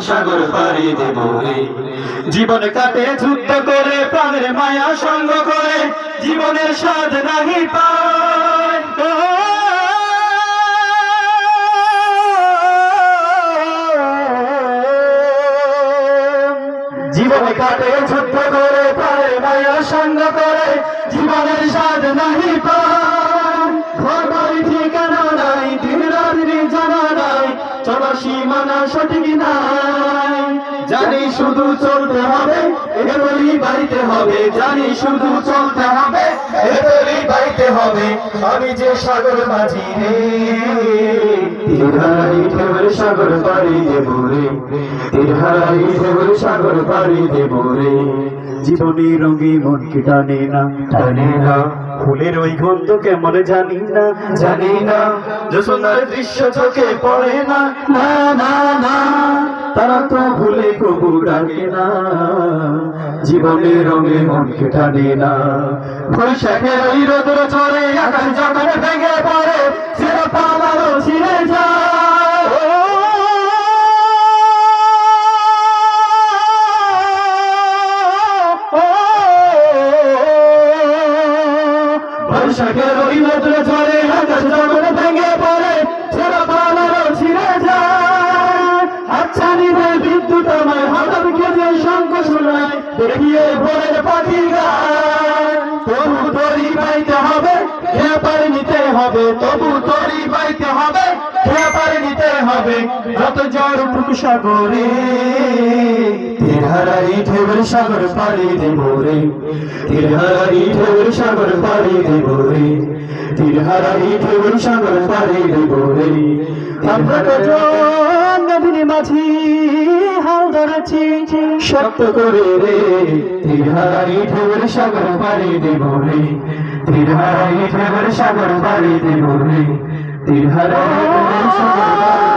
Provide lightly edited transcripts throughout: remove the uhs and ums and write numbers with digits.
সাগর পাড়ি দেব রে জীবন কাটে যুদ্ধ করে প্রাণের মায়া সঙ্গ করে জীবনের স্বাদ নাহি পায় জীবন কাটে যুদ্ধ করে প্রাণের মায়া সঙ্গ করে জীবনের স্বাদ নাহি পায় ঘর বাড়ি ঠিকানা নাই দিন রাত্রি জানা নাই চলার সীমানা সঠিক নাই জানি শুধু চলতে হবে এতই বাইতে হবে জানি শুধু চলতে হবে এতই বাইতে হবে আমি যে সাগর মাঝি রে তিরহাই ঢেউর সাগর পাড়ি দেব রে তিরহাই ঢেউর সাগর পাড়ি দেব রে জীবনী রঙে মন কি টানে না ফুলের ওই গন্ধ কেমন জানি না জোছনার দৃশ্য চোখে পড়ে না না না না তারা তো ভুলে কবু ডাকে না জীবনের রঙে মন কে টানে না বৈশাখের ওই রোদের ঝড়ে আকাশ যখন ভেঙে পড়ে সেরা পালালো ছিঁড়ে যায় বৈশাখের ওই রোদের ঝড়ে আকাশ যখন ভেঙে পড়ে সেরা পালালো ছিঁড়ে যায় আচ্ছা নিবে বিদ্যুৎ আমায় হঠাৎ খেতে শঙ্খ শোনায় দেখিয়ে ভোরের পাখি গায় তবু তরি পাইতে হবে খেপার নিতে হবে তবু তরি পাইতে হবে খেপার নিতে হবে যত জ্বর উঠুক সাগরে তিরহাই ঢেউর সাগর পাড়ি দেব রে তিরহাই ঢেউর সাগর পাড়ি দেব রে তিরহাই ঢেউর সাগর পাড়ি দেব রে আমরা কজন নবীন মাঝি হাল ধরেছি শক্ত করে রে তিরহাই ঢেউর সাগর পাড়ি দেব রে তিরহাই ঢেউর সাগর পাড়ি দেব রে তিরহাই ঢেউর সাগর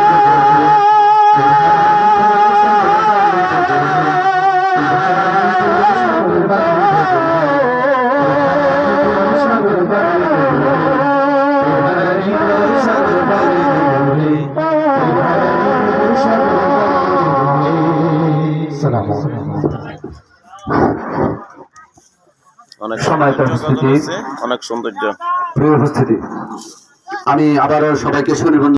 অনেক উপস্থিতি অনেক সৌন্দর্য প্রিয় উপস্থিতি আমি আবারও সবাইকে সুনিবন্ধ